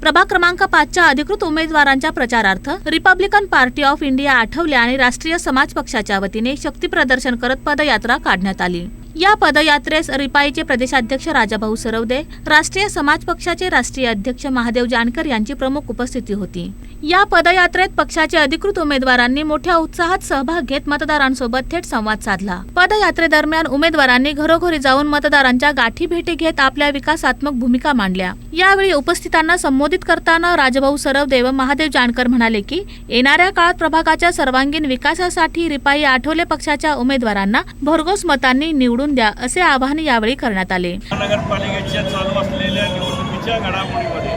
प्रभाग क्रमांक 5च्या अधिकृत उमेदवारांच्या प्रचारार्थ Republican party of India Athawale आणि राष्ट्रीय समाज पक्षाच्या वतीने शक्ती प्रदर्शन करत पदयात्रा काढण्यात आली। या पदयात्रेस रिपाईचे प्रदेशाध्यक्ष राजाभाऊ सरवदे, राष्ट्रीय समाज पक्षाचे राष्ट्रीय अध्यक्ष महादेव जानकर यांची प्रमुख उपस्थिती होती। या पदयात्रेत पक्षाचे अधिकृत उमेदवारांनी मोठ्या उत्साहात सहभाग घेत मतदारांसोबत थेट संवाद साधला। पदयात्रेदरम्यान उमेदवारांनी घरोघरी जाऊन मतदारांच्या गाठी भेटी घेत आपल्या विकासात्मक भूमिका मांडल्या। यावेळी उपस्थितांना संबोधित करताना राजाभाऊ सरवदे व महादेव जानकर म्हणाले की येणाऱ्या काळात प्रभागाच्या सर्वांगीण विकासासाठी रिपाई आठवले पक्षाच्या उमेदवारांना भरघोस मतांनी निवडून द्या असे आवाहन यावेळी करण्यात आले। नगरपालिकेच्या चालू असलेल्या निवडणुकीच्या घडामोडीमध्ये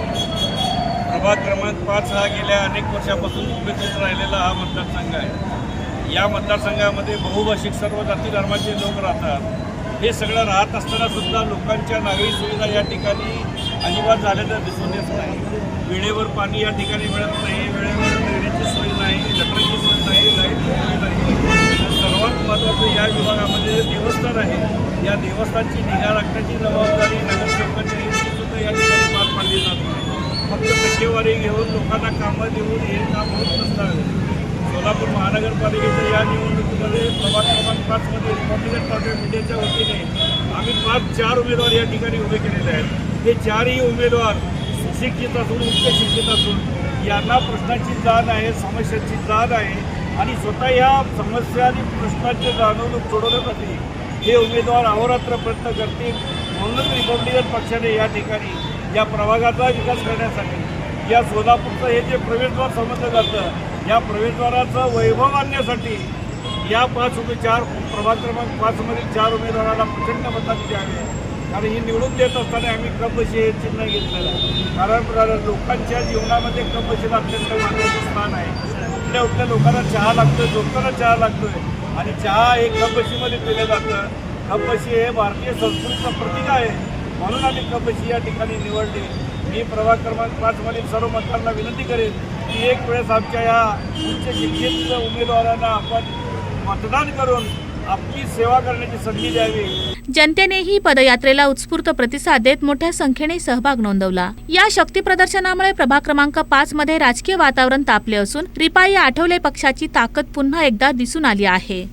प्रभाग क्रमांक 5 हा गेल्या अनेक वर्षापासून उपेक्षित राहिलेला हा मतदारसंघ आहे। या मतदारसंघामध्ये बहुभाषिक सर्व जाती धर्माचे लोक राहतात। हे सगळं राहत असताना सुद्धा लोकांच्या नागरी सुविधा या ठिकाणी अजिबात झाल्याचं दिसून येत नाही। वेळेवर पाणी या ठिकाणी मिळत नाही, वेळेवर ड्रेनेजची सोय नाही, गटराची सोय नाही, लाईटची सोय नाही। सर्वात महत्त्वाचं या विभागामध्ये देवस्थान आहे, या देवस्थानची निगा राखण्याची जबाबदारी नगरसेवकांची सुद्धा या ठिकाणी पार पाडली जात नाही। फक्त टक्केवारी घेऊन लोकांना कामं देऊन हे काम होत नसताना सोलापूर महानगरपालिकेच्या या निवडणुकीमध्ये प्रभाग क्रमांक 5 मध्ये रिपब्लिकन पार्टी ऑफ इंडियाच्या वतीने आम्ही 4 उमेदवार या ठिकाणी उभे केलेले आहेत। हे 4ही उमेदवार सुशिक्षित असून उच्च शिक्षित असून यांना प्रश्नांची जाण आहे, समस्यांची जाण आहे आणि स्वतः या समस्या आणि प्रश्नांची जाणवणूक सोडवण्यासाठी हे उमेदवार अहोरात्र प्रयत्न करतील। म्हणूनच रिपब्लिकन पक्षाने या ठिकाणी या प्रभागाचा विकास करण्यासाठी या सोलापूरचं हे जे प्रवेशद्वार समजलं जातं, या प्रवेशद्वाराचं वैभव आणण्यासाठी या प्रभाग क्रमांक 5 मधील 4 उमेदवारांना प्रचंड मतांनी द्यावे। कारण ही निवडून देत असताना आम्ही कपबशी हे चिन्ह घेतलेलं आहे। कारण लोकांच्या जीवनामध्ये कपबशीला अत्यंत महत्त्वाचं स्थान आहे। कुठल्या लोकांना चहा लागतोय, झोपताना चहा लागतोय आणि चहा हे कपबशीमध्ये पिलं जातं। कपबशी हे भारतीय संस्कृतीचं प्रतीक आहे, म्हणून आम्ही कपबशी या ठिकाणी निवडली। मी प्रभाग क्रमांक 5 मधील सर्व मतदारांना विनंती करेन की एक वेळेस आमच्या या उच्च शिक्षित उमेदवारांना आपण मतदान करून आपली सेवा करण्याची संधी द्यावी। जनतेनेही पदयात्रेला उत्स्फूर्त प्रतिसाद देत मोठ्या संख्येने सहभाग नोंदवला। या शक्ती प्रदर्शनामुळे प्रभाग क्रमांक 5 मध्ये राजकीय वातावरण तापले असून रिपाई आठवले पक्षाची ताकद पुन्हा एकदा दिसून आली आहे।